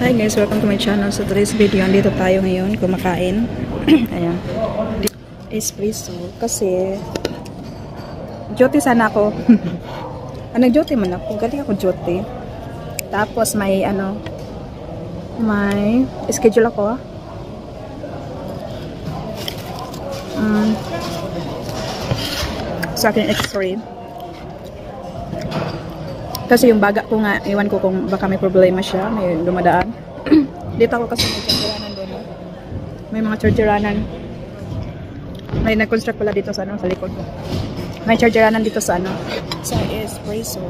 Hi guys, welcome to my channel. So today's video, andito tayo ngayon kumakain. Ayan. Espresso. Kasi duty sana ako. Nag-duty man ako. Galing ako duty. Tapos may may schedule ako. Sa akin x-ray. Kasi yung baga ko nga, iwan ko kung baka may problema siya, may dumadaan. Dito ako kasi may chargeranan doon. May mga chargeranan. May nag-construct pala dito sa sa likod ko. May chargeranan dito sa sa espresso.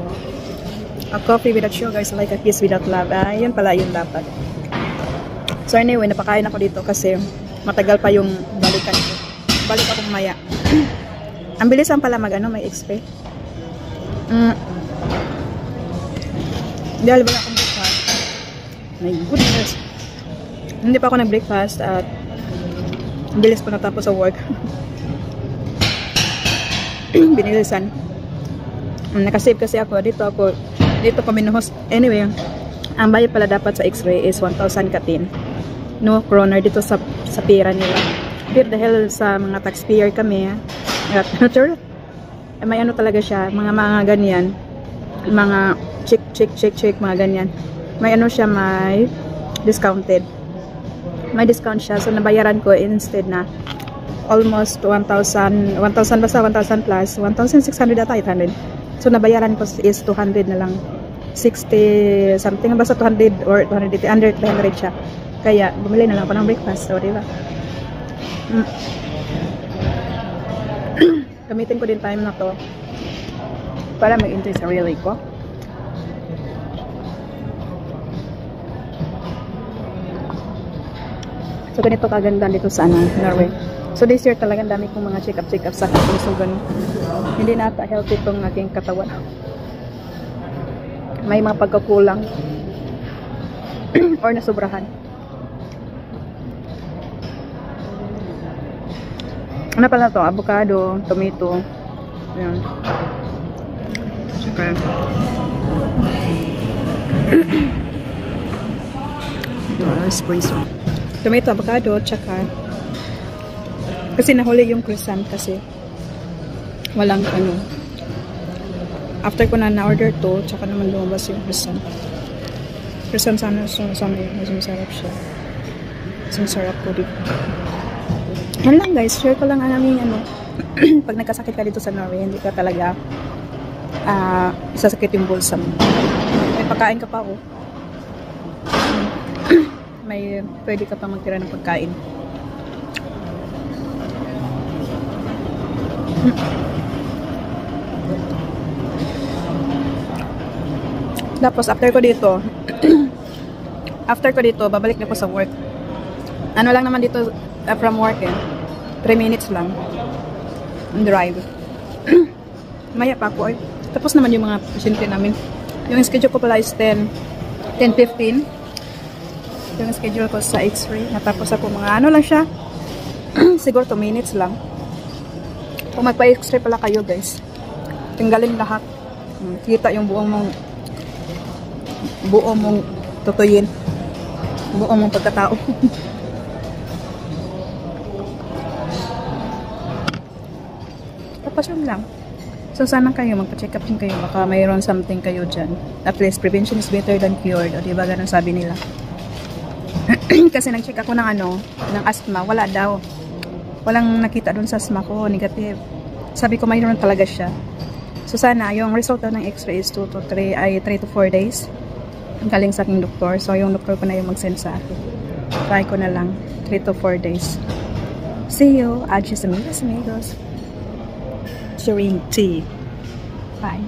A coffee without sugar is like a kiss without love. Yun pala yung dapat. So anyway, napakain ako dito kasi matagal pa yung balikan ko. Balik ako maya. Ang bilisan pala may XP. Dahil wala akong breakfast. My goodness. Hindi pa ako nag-breakfast at bilis ko natapos sa work. Binilisan. Nakasave kasi ako. Dito ko minuhos. Anyway, ang bayad pala dapat sa x-ray is 1,000 katin. No kroner dito sa pera nila. Pero dahil sa mga taxpayer kami, may talaga siya, mga ganyan. Mga check, mga ganyan. May siya, may discounted. May discount siya. So, nabayaran ko instead na almost 1,000 basta 1,000 plus. 1,600 ata, 800. So, nabayaran ko is 200 na lang. 60 something. Basta 200 or 280, under 300 siya. Kaya, bumili na lang ako ng breakfast. So, diba? Gamitin ko din time na to para mag-enjoy sa sarili ko. So, ganito kaganda dito sa Norway. So, this year talagang dami kong mga check-up sa kapusugan. Hindi na ata healthy itong aking katawan. May mga pagkakulang or nasubrahan. Ano pala to? Avocado, tomato. Ayan. Saka espresso. Tomato, avocado, tsaka kasi nahuli yung croissant kasi walang after ko na order to, tsaka naman lumabas yung croissant. Croissant sana masarap siya. Sarap ko dito. Yan lang guys, share ko lang ang aming pag nagkasakit ka dito sa Norway, hindi ka talaga sasakit yung bulsa mo. May pagkain ka pa may pwede ka pa magtira ng pagkain. Tapos after ko dito babalik na ko sa work. Lang naman dito from work 3 minutes lang drive. Maya pa ako tapos naman yung mga pasyente namin. Yung schedule ko pala is 10:15 yung schedule ko sa x-ray. Natapos ako mga lang siya siguro 2 minutes lang. Kung magpa-x-ray pala kayo guys, tinggalin lahat, kita yung buong mong tutuyin, buong mong pagkatao. Tapos yun lang. So sana kayo magpa-check up din kayo, baka mayroon something kayo dyan. At least prevention is better than cured, o diba ganun sabi nila. Kasi nag-check ako ng asthma, wala daw. Walang nakita dun sa asthma ko, negative. Sabi ko mayroon talaga siya. So sana yung result ng x-ray is 3 to 4 days. Ang galing sa aking doktor. So yung doktor ko na yung mag-send sa akin. Try ko na lang 3 to 4 days. See you. Adios amigos. Drink tea. Bye.